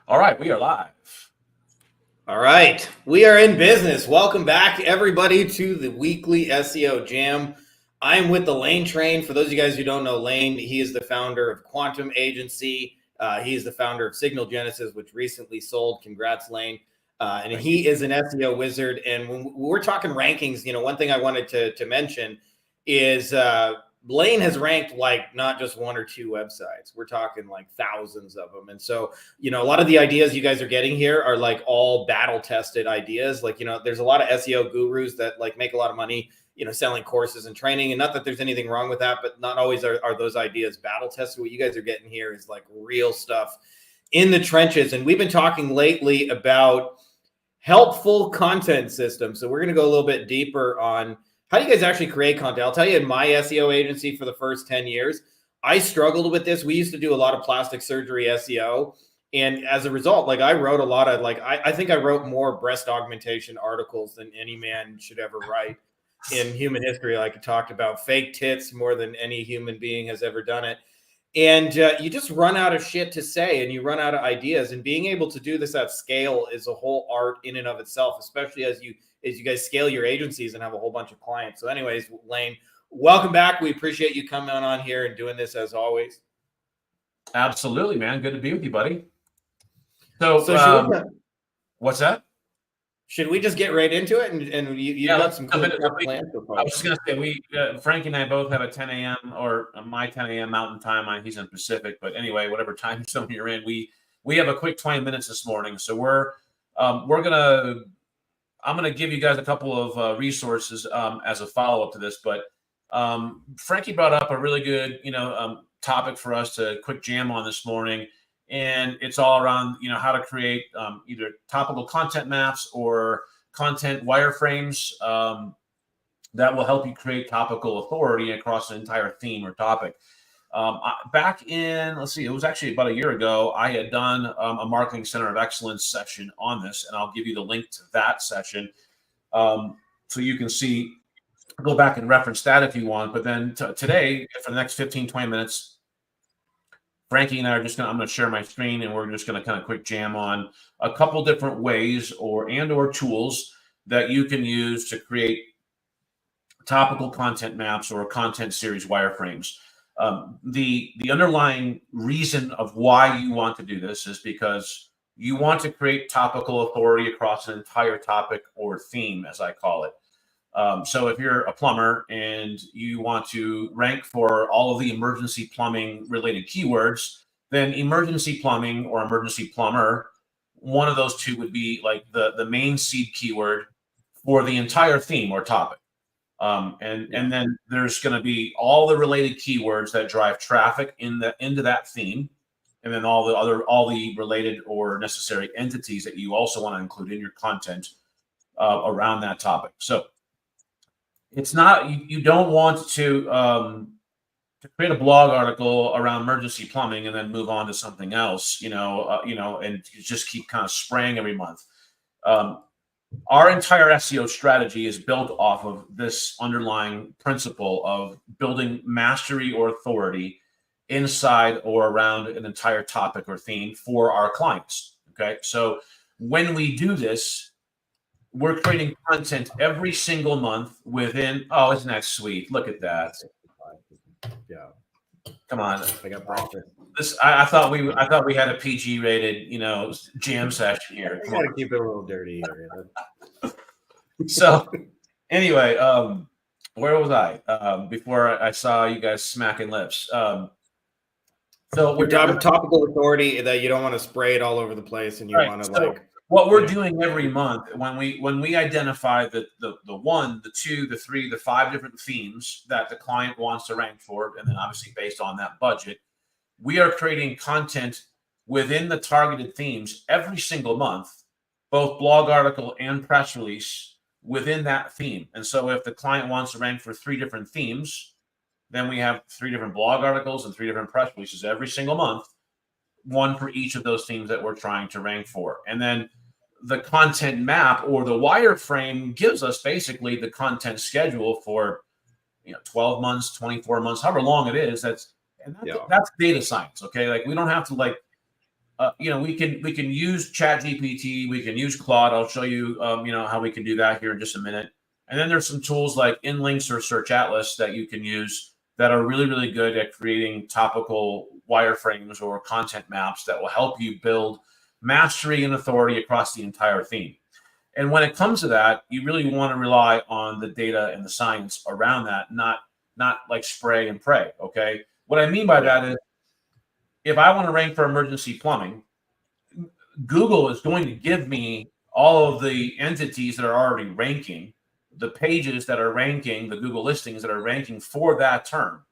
All right, we are live. All right, we are in business. Welcome back, everybody, to the weekly SEO Jam. I'm with the Lane train. For those of you guys who don't know Lane, he is the founder of Quantum Agency. He is the founder of Signal Genesis, which recently sold. Congrats, Lane. And he is an SEO wizard. And when we're talking rankings, one thing I wanted to mention is Lane has ranked like not just one or two websites. We're talking like thousands of them. And so, a lot of the ideas you guys are getting here are like all battle tested ideas. Like, there's a lot of SEO gurus that like make a lot of money, selling courses and training. And not that there's anything wrong with that, but not always are those ideas battle tested. What you guys are getting here is like real stuff in the trenches. And we've been talking lately about helpful content systems. So we're going to go a little bit deeper on how do you guys actually create content? I'll tell you, in my SEO agency for the first 10 years, I struggled with this. We used to do a lot of plastic surgery SEO. And as a result, like I wrote a lot of I think I wrote more breast augmentation articles than any man should ever write in human history. Like I talked about fake tits more than any human being has ever done it. And you just run out of shit to say and you run out of ideas. And being able to do this at scale is a whole art in and of itself, especially as you guys scale your agencies and have a whole bunch of clients. So anyways, Lane, welcome back. We appreciate you coming on here and doing this as always. Absolutely, man. Good to be with you, buddy. So what's that? Should we just get right into it? And you got some cool plans so far. I was just going to say, Frankie and I both have a 10 a.m. or my 10 a.m. Mountain Time. He's in Pacific. But anyway, whatever time zone you're in, we have a quick 20 minutes this morning. So I'm going to give you guys a couple of resources as a follow-up to this. But Frankie brought up a really good, topic for us to quick jam on this morning. And it's all around, how to create either topical content maps or content wireframes that will help you create topical authority across an entire theme or topic. Back in, it was actually about a year ago, I had done a Marketing Center of Excellence session on this, and I'll give you the link to that session so you can go back and reference that if you want. But then today, for the next 15, 20 minutes, Frankie and I I'm going to share my screen, and we're just going to kind of quick jam on a couple different ways or tools that you can use to create topical content maps or content series wireframes. The underlying reason of why you want to do this is because you want to create topical authority across an entire topic or theme, as I call it. So if you're a plumber and you want to rank for all of the emergency plumbing related keywords, then emergency plumbing or emergency plumber, one of those two would be like the main seed keyword for the entire theme or topic. And then there's going to be all the related keywords that drive traffic into that theme. And then all the related or necessary entities that you also want to include in your content around that topic. So it's not, you don't want to create a blog article around emergency plumbing and then move on to something else, and just keep kind of spraying every month. Our entire SEO strategy is built off of this underlying principle of building mastery or authority inside or around an entire topic or theme for our clients. Okay. So when we do this, we're creating content every single month within, oh, isn't that sweet? Look at that. Yeah. Come on. I got breakfast. I thought we had a PG rated, jam session here. I gotta keep it a little dirty here. So anyway, where was I? Before I saw you guys smacking lips. So we're talking topical authority that you don't want to spray it all over the place and you want to what we're doing every month when we identify the 1, the 2, the 3, the 5 different themes that the client wants to rank for, and then obviously based on that budget, we are creating content within the targeted themes every single month, both blog article and press release within that theme. And so if the client wants to rank for 3 different themes, then we have 3 different blog articles and 3 different press releases every single month, one for each of those themes that we're trying to rank for. And then the content map or the wireframe gives us basically the content schedule for 12 months, 24 months, however long it is. That's data science. Okay. Like we don't have to we can use ChatGPT, we can use Claude. I'll show you, how we can do that here in just a minute. And then there's some tools like InLinks or Search Atlas that you can use that are really, really good at creating topical wireframes or content maps that will help you build mastery and authority across the entire theme. And when it comes to that, you really want to rely on the data and the science around that, not like spray and pray. Okay. What I mean by that is, if I want to rank for emergency plumbing, Google is going to give me all of the entities that are already ranking, the pages that are ranking, the Google listings that are ranking for that term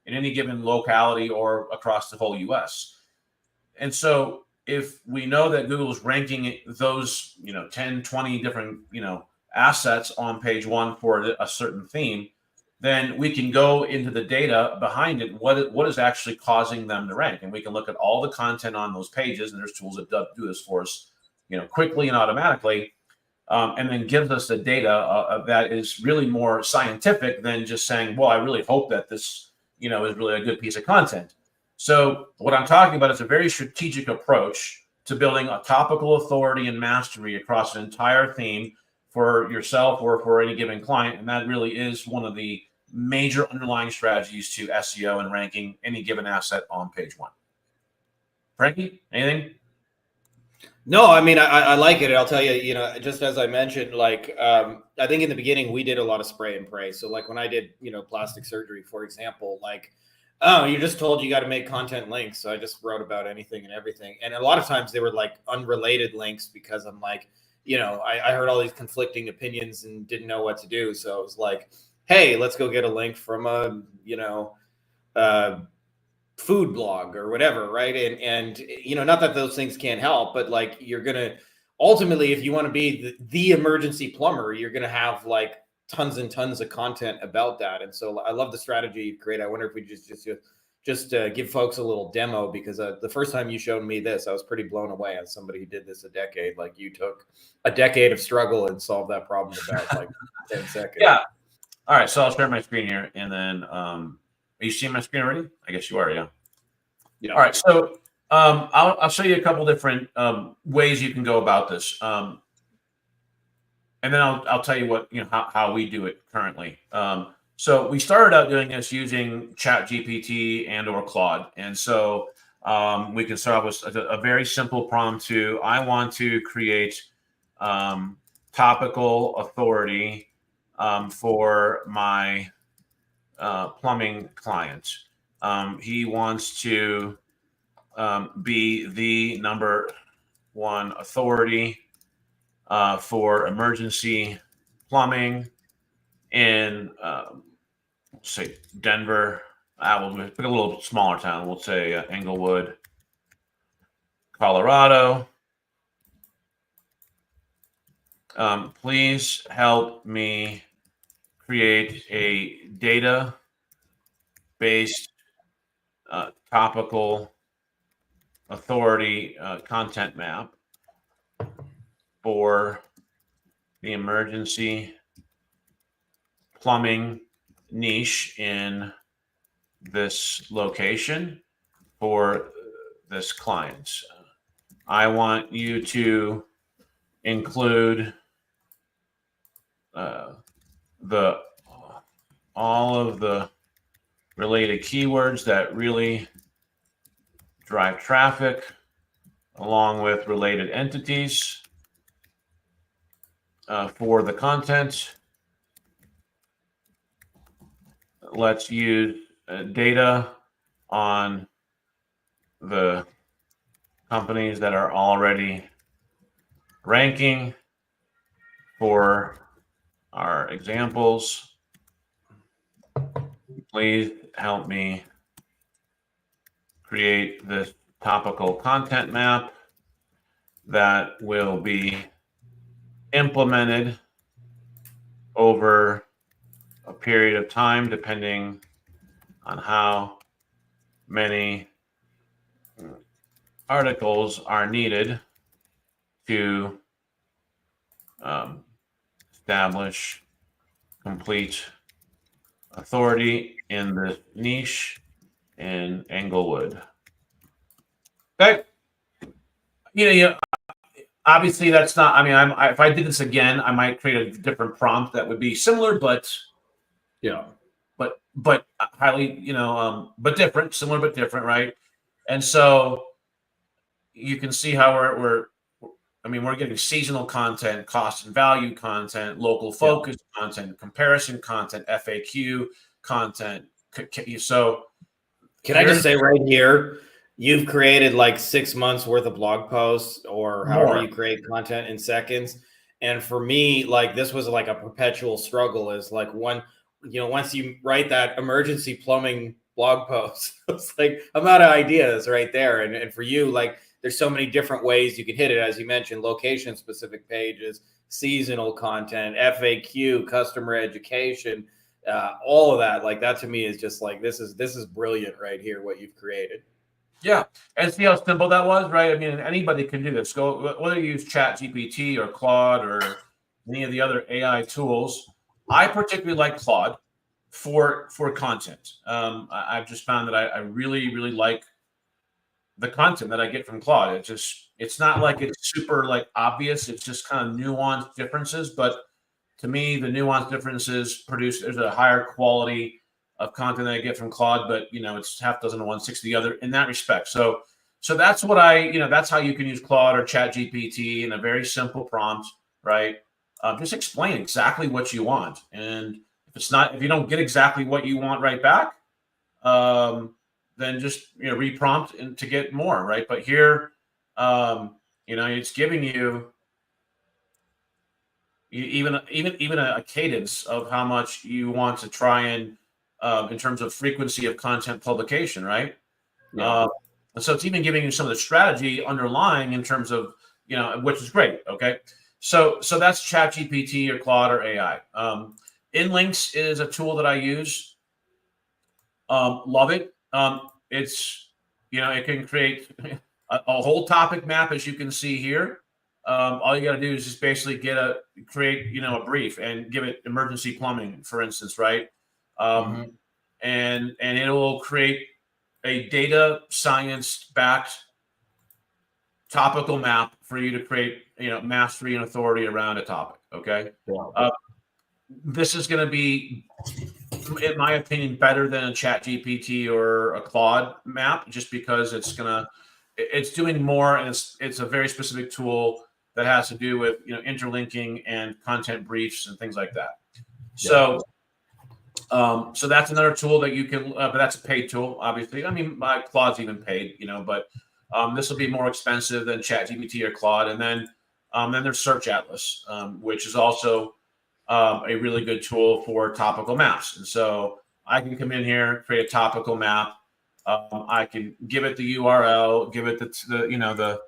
in any given locality or across the whole US. And so if we know that Google is ranking those, 10, 20 different, assets on page one for a certain theme, then we can go into the data behind it. What is actually causing them to rank? And we can look at all the content on those pages, and there's tools that do this for us, quickly and automatically, and then gives us the data that is really more scientific than just saying, well, I really hope that this, is really a good piece of content. So what I'm talking about is a very strategic approach to building a topical authority and mastery across an entire theme for yourself or for any given client. And that really is one of the major underlying strategies to SEO and ranking any given asset on page one. Frankie, anything? No, I mean, I like it. I'll tell you, just as I mentioned, I think in the beginning we did a lot of spray and pray. So like when I did, plastic surgery, for example, oh, you just told you got to make content links. So I just wrote about anything and everything. And a lot of times they were like unrelated links because I'm like, I heard all these conflicting opinions and didn't know what to do. So it was like, hey, let's go get a link from a, food blog or whatever. Right. And, not that those things can't help, but like, you're going to ultimately, if you want to be the emergency plumber, you're going to have like tons and tons of content about that. And so I love the strategy you create. I wonder if we just give folks a little demo, because the first time you showed me this, I was pretty blown away as somebody who did this a decade. Like you took a decade of struggle and solved that problem about like 10 seconds. Yeah. All right. So I'll share my screen here, and then are you seeing my screen already? I guess you are. Yeah. All right. So I'll show you a couple different ways you can go about this. And then I'll tell you what, how we do it currently. So we started out doing this using ChatGPT and or Claude. And so we can start off with a very simple prompt I want to create topical authority for my plumbing client. He wants to be the number one authority for emergency plumbing in, say, Denver. We'll pick a little smaller town. We'll say Englewood, Colorado. Please help me create a data-based topical authority content map for the emergency plumbing niche in this location for this client. I want you to include all of the related keywords that really drive traffic, along with related entities for the content. Let's use data on the companies that are already ranking for our examples. Please help me create this topical content map that will be implemented over a period of time, depending on how many articles are needed to establish complete authority in the niche in Englewood. Okay. Obviously that's not. I mean, if I did this again, I might create a different prompt that would be similar, but Yeah. but highly, but different, similar but different, right? And so you can see how we're getting seasonal content, cost and value content, local focus content, comparison content, FAQ content. So can I just say right here, you've created like 6 months worth of blog posts or however you create content in seconds. And for me, like this was like a perpetual struggle is like once you write that emergency plumbing blog post, it's like I'm out of ideas right there. And for you, like there's so many different ways you can hit it. As you mentioned, location specific pages, seasonal content, FAQ, customer education, all of that. Like that to me is just like, this is brilliant right here, what you've created. Yeah. And see how simple that was, right? I mean, anybody can do this. Go, whether you use Chat GPT or Claude or any of the other AI tools. I particularly like Claude for content. I've just found that I really, really like the content that I get from Claude. It's not like it's super like obvious. It's just kind of nuanced differences. But to me, the nuanced differences there's a higher quality of content that I get from Claude, but it's half dozen to 160 the other in that respect. So that's what that's how you can use Claude or Chat GPT in a very simple prompt, right? Just explain exactly what you want. And if you don't get exactly what you want right back, then just reprompt and to get more, right? But here, it's giving you even a cadence of how much you want to try and in terms of frequency of content publication, right? Yeah. And so it's even giving you some of the strategy underlying in terms of which is great. Okay, so that's ChatGPT or Claude or AI. InLinks is a tool that I use. Love it. It's it can create a whole topic map, as you can see here. All you got to do is just basically create a brief and give it emergency plumbing, for instance, right? And it will create a data science backed topical map for you to create mastery and authority around a topic. Okay. Yeah. This is going to be, in my opinion, better than a Chat GPT or a Claude map, just because it's doing more, and it's a very specific tool that has to do with interlinking and content briefs and things like that. So so that's another tool that you can, but that's a paid tool, obviously. I mean, my Claude's even paid, but this will be more expensive than Chat GPT or Claude. And then there's Search Atlas, which is also a really good tool for topical maps. And so I can come in here, create a topical map. I can give it the URL, give it the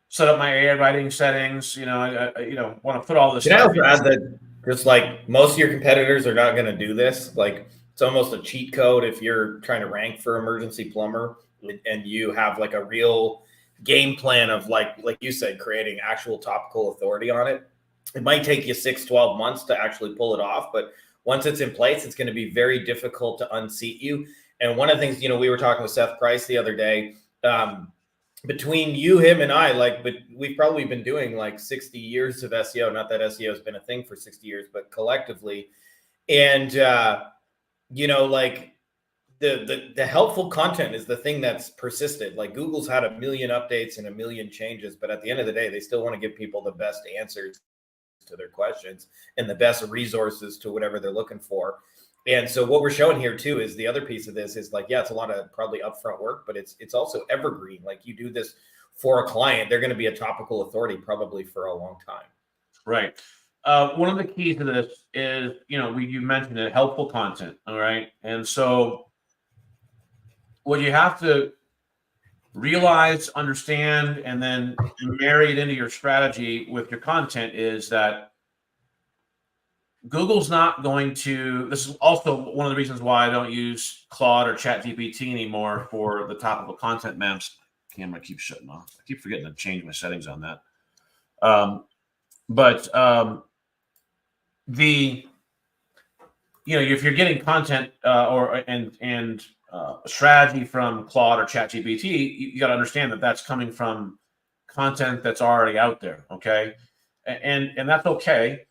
set up my AI writing settings. I want to put all this. Can I also add that just like most of your competitors are not going to do this? Like it's almost a cheat code if you're trying to rank for emergency plumber and you have like a real game plan of like you said, creating actual topical authority on it. It might take you 6-12 months to actually pull it off, but once it's in place, it's going to be very difficult to unseat you. And one of the things, we were talking with Seth Price the other day. Between you, him, and I, but we've probably been doing like 60 years of SEO. Not that SEO has been a thing for 60 years, but collectively. And, the helpful content is the thing that's persisted. Like Google's had 1 million updates and 1 million changes, but at the end of the day, they still want to give people the best answers to their questions and the best resources to whatever they're looking for. And so what we're showing here too is the other piece of this is like, yeah, it's a lot of probably upfront work, but it's also evergreen. Like you do this for a client, they're going to be a topical authority probably for a long time. Right. One of the keys to this is, you mentioned it, helpful content. All right. And so what you have to realize, understand, and then marry it into your strategy with your content is that Google's not going to, this is also one of the reasons why I don't use Claude or Chat GPT anymore for the topical content maps, camera keeps shutting off. I keep forgetting to change my settings on that. If you're getting content and strategy from Claude or ChatGPT, you got to understand that that's coming from content that's already out there. Okay, and that's okay.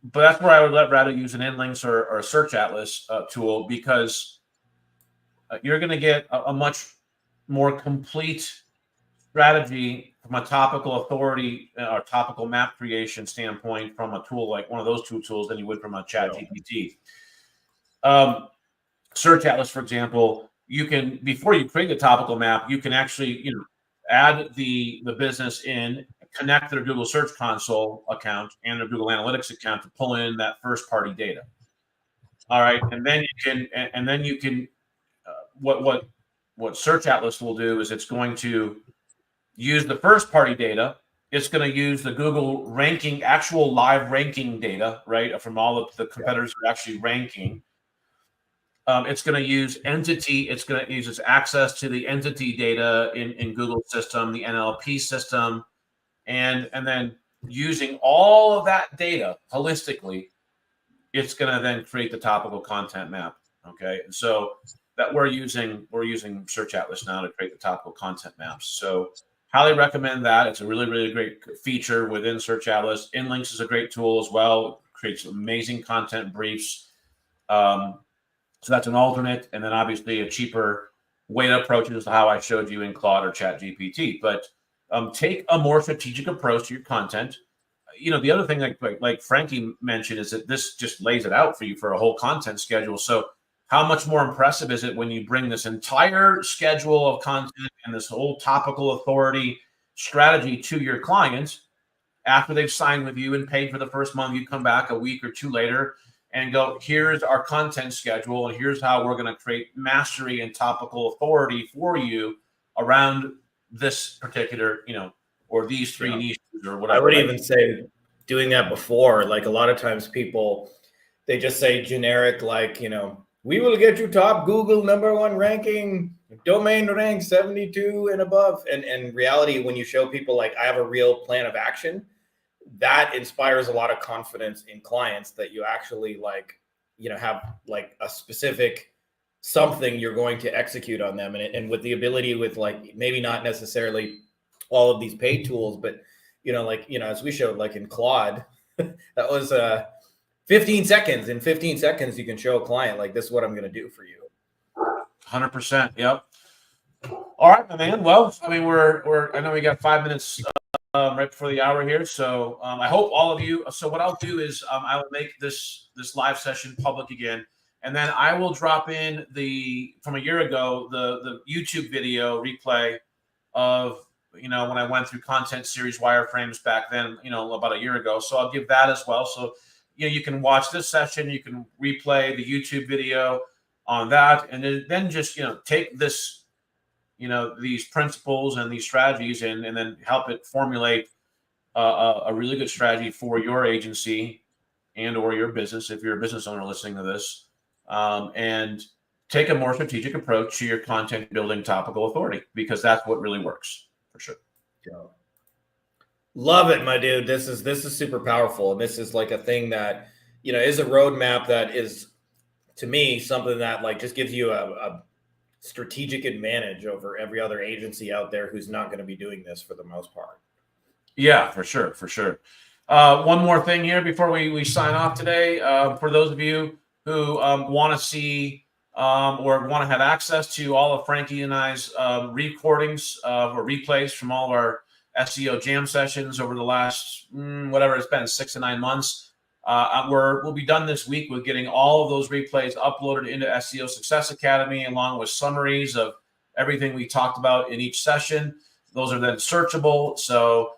But that's where I would rather use an Inlinks or a Search Atlas tool, because you're going to get a much more complete strategy from a topical authority or topical map creation standpoint from a tool like one of those two tools than you would from a chat GPT. Search Atlas, for example, you can, before you create the topical map, you can actually, add the business in, connect their Google Search Console account and their Google Analytics account to pull in that first party data. All right. And then you can, what Search Atlas will do is it's going to use the first party data. It's going to use the Google ranking, actual live ranking data, right, from all of the competitors who are actually ranking. It's going to use entity. It's going to use its access to the entity data in Google system, the NLP system, and then using all of that data holistically, it's going to then create the topical content map. Okay, and so that we're using Search Atlas now to create the topical content maps. So highly recommend that. It's a really, really great feature within Search Atlas. Inlinks is a great tool as well. It creates amazing content briefs. So that's an alternate, and then obviously a cheaper way to approach it is how I showed you in Claude or ChatGPT. But take a more strategic approach to your content. The other thing, like Frankie mentioned, is that this just lays it out for you for a whole content schedule. So how much more impressive is it when you bring this entire schedule of content and this whole topical authority strategy to your clients after they've signed with you and paid for the first month? You come back a week or two later and go, here's our content schedule, and here's how we're going to create mastery and topical authority for you around this particular, or these three niches or whatever. I would even say doing that before, like a lot of times people, they just say generic, like, we will get you top Google #1 ranking, domain rank 72 and above. And in reality, when you show people like, I have a real plan of action, that inspires a lot of confidence in clients that you actually have like a specific something you're going to execute on them. And with the ability with maybe not necessarily all of these paid tools, but, as we showed, like in Claude, that was 15 seconds. In 15 seconds, you can show a client, like, this is what I'm going to do for you. 100%. Yep. All right, my man. Well, I mean, I know we got 5 minutes right before the hour here. So I hope all of you. So what I'll do is I will make this live session public again, and then I will drop in from a year ago the YouTube video replay of when I went through content series wireframes back then, about a year ago. So I'll give that as well. So you can watch this session, you can replay the YouTube video on that, and then just take this. These principles and these strategies and then help it formulate a really good strategy for your agency and or your business, if you're a business owner listening to this, and take a more strategic approach to your content building topical authority, because that's what really works for sure. Yeah. Love it, my dude. This is super powerful. And this is like a thing that, is a roadmap that is, to me, something that just gives you a strategic advantage over every other agency out there who's not going to be doing this for the most part. Yeah, for sure. One more thing here before we sign off today. For those of you who want to see or want to have access to all of Frankie and I's recordings or replays from all of our SEO jam sessions over the last, whatever it's been, 6 to 9 months, we'll be done this week with getting all of those replays uploaded into SEO Success Academy, along with summaries of everything we talked about in each session. Those are then searchable. So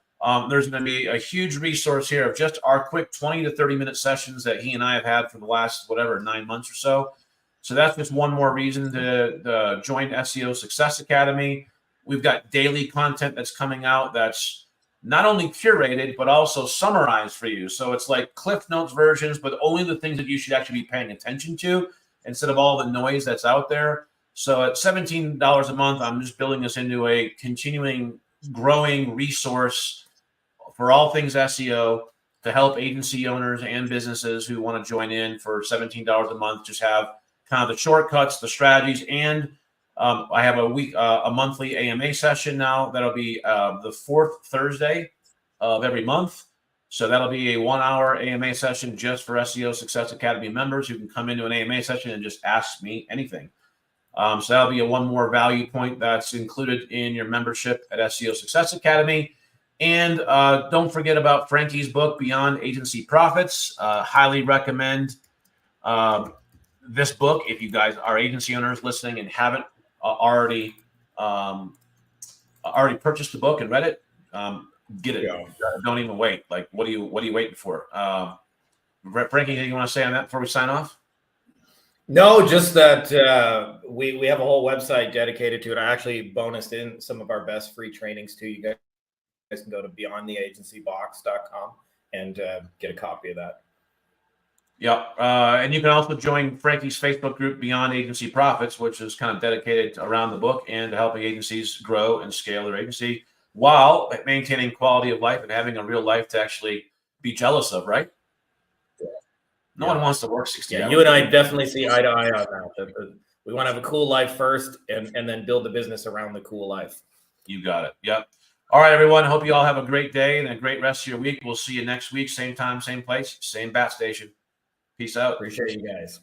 there's going to be a huge resource here of just our quick 20 to 30 minute sessions that he and I have had for the last, 9 months or so. So that's just one more reason to join SEO Success Academy. We've got daily content that's coming out that's not only curated, but also summarized for you. So it's like Cliff Notes versions, but only the things that you should actually be paying attention to instead of all the noise that's out there. So at $17 a month, I'm just building this into a continuing growing resource for all things SEO to help agency owners and businesses who want to join in for $17 a month. Just have kind of the shortcuts, the strategies, and I have a monthly AMA session now. That'll be the fourth Thursday of every month. So that'll be a 1-hour AMA session just for SEO Success Academy members who can come into an AMA session and just ask me anything. So that'll be one more value point that's included in your membership at SEO Success Academy. And don't forget about Frankie's book, Beyond Agency Profits. Highly recommend this book if you guys are agency owners listening and haven't already purchased the book and read it. Get it. Yeah. Don't even wait. Like, what are you waiting for? Frankie, anything you want to say on that before we sign off? No, just that we have a whole website dedicated to it. I actually bonused in some of our best free trainings too. You guys can go to beyondtheagencybox.com and get a copy of that. Yeah. And you can also join Frankie's Facebook group, Beyond Agency Profits, which is kind of dedicated around the book and to helping agencies grow and scale their agency while maintaining quality of life and having a real life to actually be jealous of, right? No one wants to work 60 hours. You and I definitely see eye to eye on that. We want to have a cool life first and then build the business around the cool life. You got it. Yep. All right, everyone. Hope you all have a great day and a great rest of your week. We'll see you next week. Same time, same place, same bat station. Peace out. Appreciate you guys.